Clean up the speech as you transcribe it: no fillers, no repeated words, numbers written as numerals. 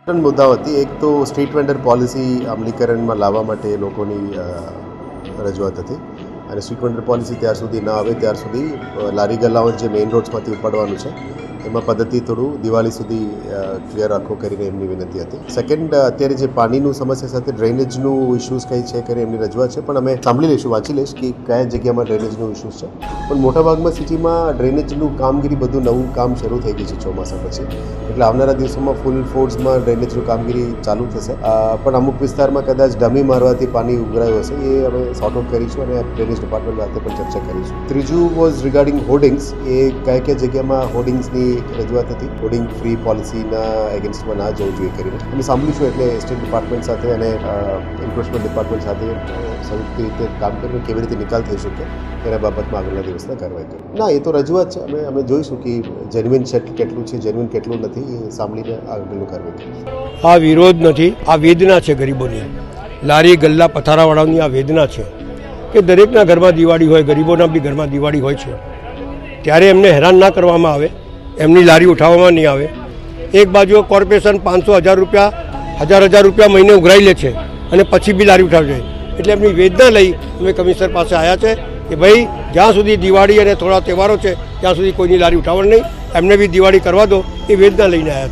ત્રણ મુદ્દાઓ હતી. એક તો સ્ટ્રીટ વેન્ડર પોલિસી અમલીકરણમાં લાવવા માટે લોકોની રજૂઆત હતી અને સ્ટ્રીટ વેન્ડર પોલિસી ત્યાર સુધી ન આવે ત્યાર સુધી લારી ગલ્લાઓ જે મેઇન રોડ્સમાંથી ઉપાડવાનું છે એમાં પદ્ધતિ થોડું દિવાળી સુધી ક્લિયર રાખો કરીને એમની વિનંતી હતી. સેકન્ડ, અત્યારે જે પાણીનું સમસ્યા સાથે ડ્રેનેજનું ઇસ્યુઝ કંઈ છે કરીને એમની રજૂઆત છે, પણ અમે સાંભળી લઈશું, વાંચી લઈશ કે કયા જગ્યામાં ડ્રેનેજનું ઇસ્યુઝ છે. પણ મોટાભાગમાં સિટીમાં ડ્રેનેજનું કામગીરી બધું નવું કામ શરૂ થઈ ગયું છે ચોમાસા પછી, એટલે આવનારા દિવસોમાં ફૂલ ફોર્સમાં ડ્રેનેજનું કામગીરી ચાલુ થશે. પણ અમુક વિસ્તારમાં કદાચ ડમી મારવાથી પાણી ઉભરાયું હશે, એ અમે સોર્ટ આઉટ કરીશું અને ડ્રેનેજ ડિપાર્ટમેન્ટ સાથે પણ ચર્ચા કરીશું. ત્રીજું વોઝ રિગાર્ડિંગ હોર્ડિંગ્સ. એ કયા જગ્યામાં હોર્ડિંગ્સની રજૂઆત હતી. હોર્ડિંગ ફ્રી પોલિસીના એગેન્સ્ટમાં ના જવું જોઈએ કરીને અમે સાંભળીશું. એટલે એસ્ટેટ ડિપાર્ટમેન્ટ સાથે અને એન્ફોર્સમેન્ટ ડિપાર્ટમેન્ટ સાથે સંયુક્ત રીતે કામ કરીને કેવી રીતે નિકાલ થઈ શકે એના બાબતમાં આગળના દિવસના કાર્યવાહી કરી. ના, એ તો રજૂઆત છે. અમે જોઈશું કે જેન્યુઇન કેટલું છે, જેન્યુઇન કેટલું નથી, એ સાંભળીને આગળનું કાર્યવાહી કરીશું. આ વિરોધ નથી, આ વેદના છે ગરીબોની. લારી ગલ્લા પથારાવાળાની આ વેદના છે કે દરેકના ઘરમાં દિવાળી હોય, ગરીબોના બી ઘરમાં દિવાળી હોય છે, ત્યારે એમને હેરાન ના કરવામાં આવે, એમની લારી ઉઠાવવામાં નહીં આવે. એક બાજુ કોર્પોરેશન 500-1000 રૂપિયા, 1000 રૂપિયા મહિને ઉઘરાઈ લે છે અને પછી બી લારી ઉઠાવે છે. એટલે એમની વેદના લઈ અમે કમિશનર પાસે આવ્યા છે કે ભાઈ જ્યાં સુધી દિવાળી અને થોડા તહેવારો છે ત્યાં સુધી કોઈની લારી ઉઠાવવાની નહીં, એમને બી દિવાળી કરવા દો, એ વેદના લઈને આવ્યા છે.